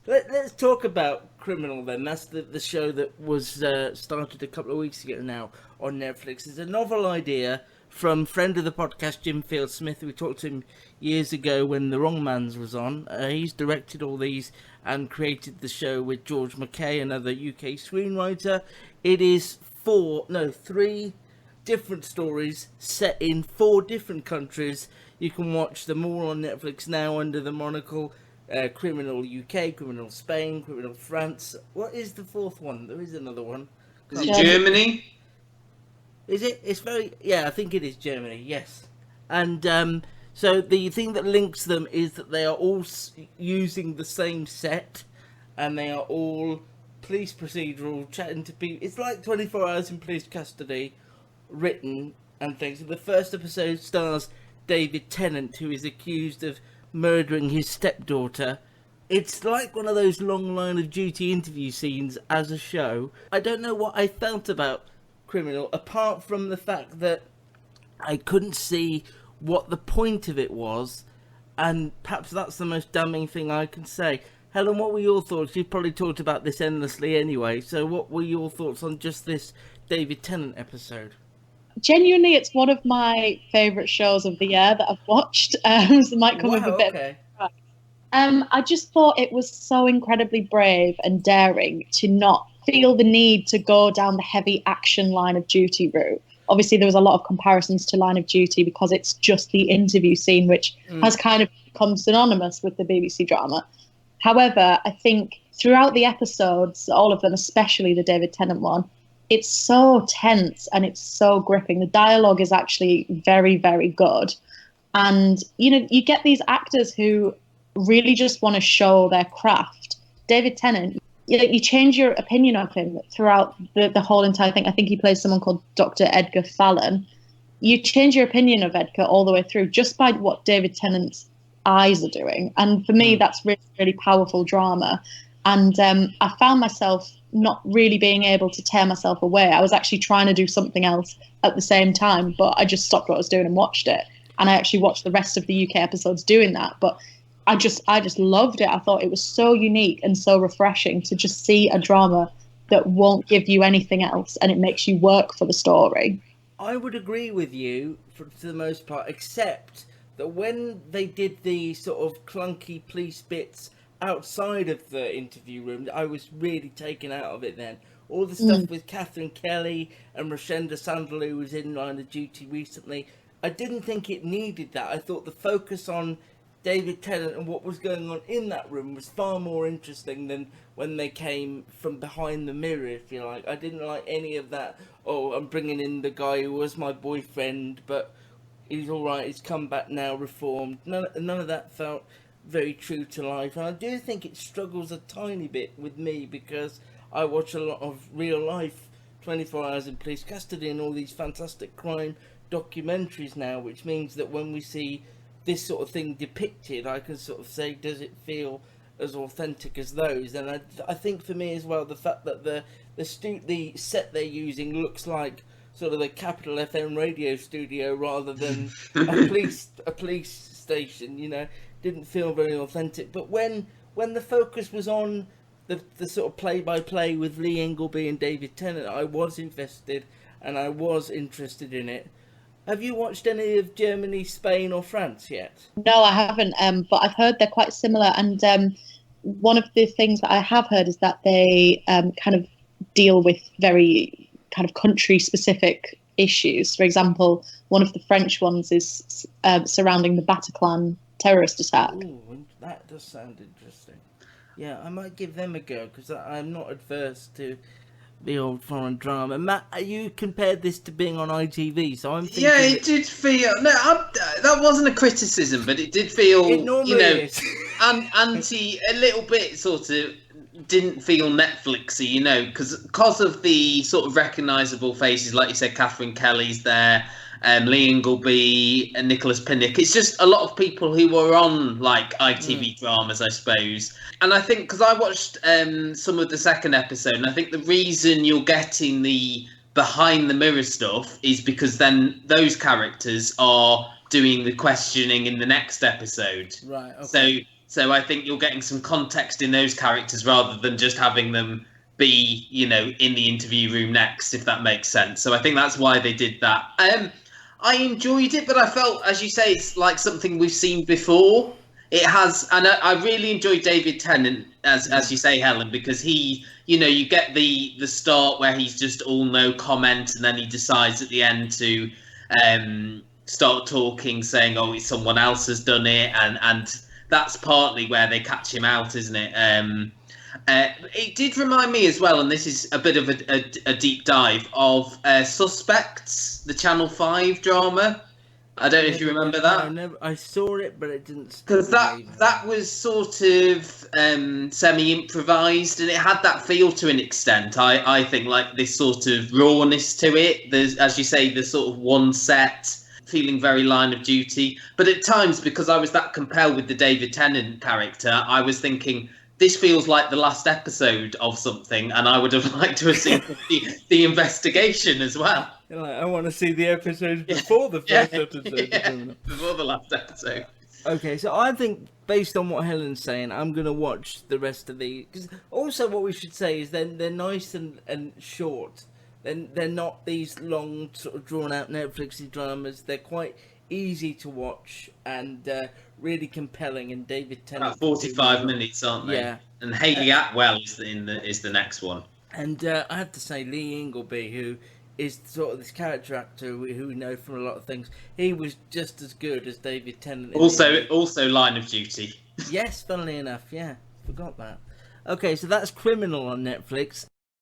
Let's talk about Criminal then. That's the show that was started a couple of weeks ago now on Netflix. It's a novel idea from friend of the podcast, Jim Field-Smith. We talked to him years ago when The Wrong Mans was on. He's directed all these and created the show with George Mackay, another UK screenwriter. It is three different stories set in 4 different countries. You can watch them all on Netflix now under the monocle Criminal UK, Criminal Spain, Criminal France. What is the 4th one? There is another one. Is it Germany? Is it? It's very... Yeah, I think it is Germany, yes. And so the thing that links them is that they are all using the same set, and they are all police procedural, chatting to people. It's like 24 Hours in Police Custody, written and things. The first episode stars David Tennant, who is accused of murdering his stepdaughter. It's like one of those long Line of Duty interview scenes as a show. I don't know what I felt about Criminal, apart from the fact that I couldn't see what the point of it was, and perhaps that's the most damning thing I can say. Helen, what were your thoughts? You've probably talked about this endlessly anyway, so what were your thoughts on just this David Tennant episode? Genuinely, it's one of my favourite shows of the year that I've watched. So it might come with a bit. Okay. I just thought it was so incredibly brave and daring to not feel the need to go down the heavy action Line of Duty route. Obviously, there was a lot of comparisons to Line of Duty because it's just the interview scene, which has kind of become synonymous with the BBC drama. However, I think throughout the episodes, all of them, especially the David Tennant one, it's so tense and it's so gripping. The dialogue is actually very, very good. And, you know, you get these actors who really just want to show their craft. David Tennant, you change your opinion of him throughout the whole entire thing. I think he plays someone called Dr. Edgar Fallon. You change your opinion of Edgar all the way through just by what David Tennant's eyes are doing. And for me, that's really, really powerful drama. And I found myself not really being able to tear myself away. I was actually trying to do something else at the same time, but I just stopped what I was doing and watched it. And I actually watched the rest of the UK episodes doing that. But I just loved it. I thought it was so unique and so refreshing to just see a drama that won't give you anything else, and it makes you work for the story. I would agree with you to the most part, except that when they did the sort of clunky police bits outside of the interview room, I was really taken out of it then. All the stuff with Catherine Kelly and Rashenda Sandler, who was in Line of Duty recently, I didn't think it needed that. I thought the focus on David Tennant and what was going on in that room was far more interesting than when they came from behind the mirror, if you like. I didn't like any of that, oh, I'm bringing in the guy who was my boyfriend, but he's all right, he's come back now, reformed. None of that felt very true to life. And I do think it struggles a tiny bit with me because I watch a lot of real life 24 Hours in Police Custody and all these fantastic crime documentaries now, which means that when we see this sort of thing depicted, I can sort of say, does it feel as authentic as those? And I think for me as well, the fact that the set they're using looks like sort of the Capital FM radio studio rather than a police station, you know, didn't feel very authentic. But when the focus was on the sort of play-by-play with Lee Ingleby and David Tennant, I was invested and I was interested in it. Have you watched any of Germany, Spain or France yet? No, I haven't, but I've heard they're quite similar. And one of the things that I have heard is that they kind of deal with very kind of country-specific issues. For example, one of the French ones is surrounding the Bataclan terrorist attack. Ooh, that does sound interesting. Yeah, I might give them a go, because I'm not adverse to the old foreign drama. Matt, you compared this to being on ITV, so I'm thinking... Yeah, it did feel... No, that wasn't a criticism, but it did feel, it normally is. A little bit sort of didn't feel Netflixy, you know, because of the sort of recognisable faces, like you said, Catherine Kelly's there, Lee Ingleby and Nicholas Pinnock. It's just a lot of people who were on like ITV dramas, I suppose. And I think because I watched some of the second episode, and I think the reason you're getting the behind the mirror stuff is because then those characters are doing the questioning in the next episode. Right. Okay. So I think you're getting some context in those characters rather than just having them be, in the interview room next, if that makes sense. So I think that's why they did that. I enjoyed it, but I felt, as you say, it's like something we've seen before. It has, and I really enjoyed David Tennant, as you say, Helen, because he, you get the start where he's just all no comment, and then he decides at the end to start talking, saying, "Oh, it's someone else has done it," and that's partly where they catch him out, isn't it? It did remind me as well, and this is a bit of a deep dive of Suspects, the Channel 5 drama. I don't know if you remember that. I saw it, but it didn't. Because that was sort of semi-improvised, and it had that feel to an extent. I think, like this sort of rawness to it. There's, as you say, the sort of one set, feeling very Line of Duty. But at times, because I was that compelled with the David Tennant character, I was thinking, this feels like the last episode of something, and I would have liked to have seen the investigation as well. You're like, I want to see the episodes before the first episode. Yeah, before the last episode. Okay, so I think, based on what Helen's saying, I'm going to watch the rest of the... Because also what we should say is they're nice and short. They're not these long, sort of drawn-out Netflixy dramas. They're quite easy to watch and really compelling. And David Tennant... About 45 minutes, aren't they? Yeah. And Hayley Atwell is the next one. And I have to say, Lee Ingleby, who is sort of this character actor who we know from a lot of things, he was just as good as David Tennant. Also Line of Duty. Yes, funnily enough, yeah. Forgot that. Okay, so that's Criminal on Netflix.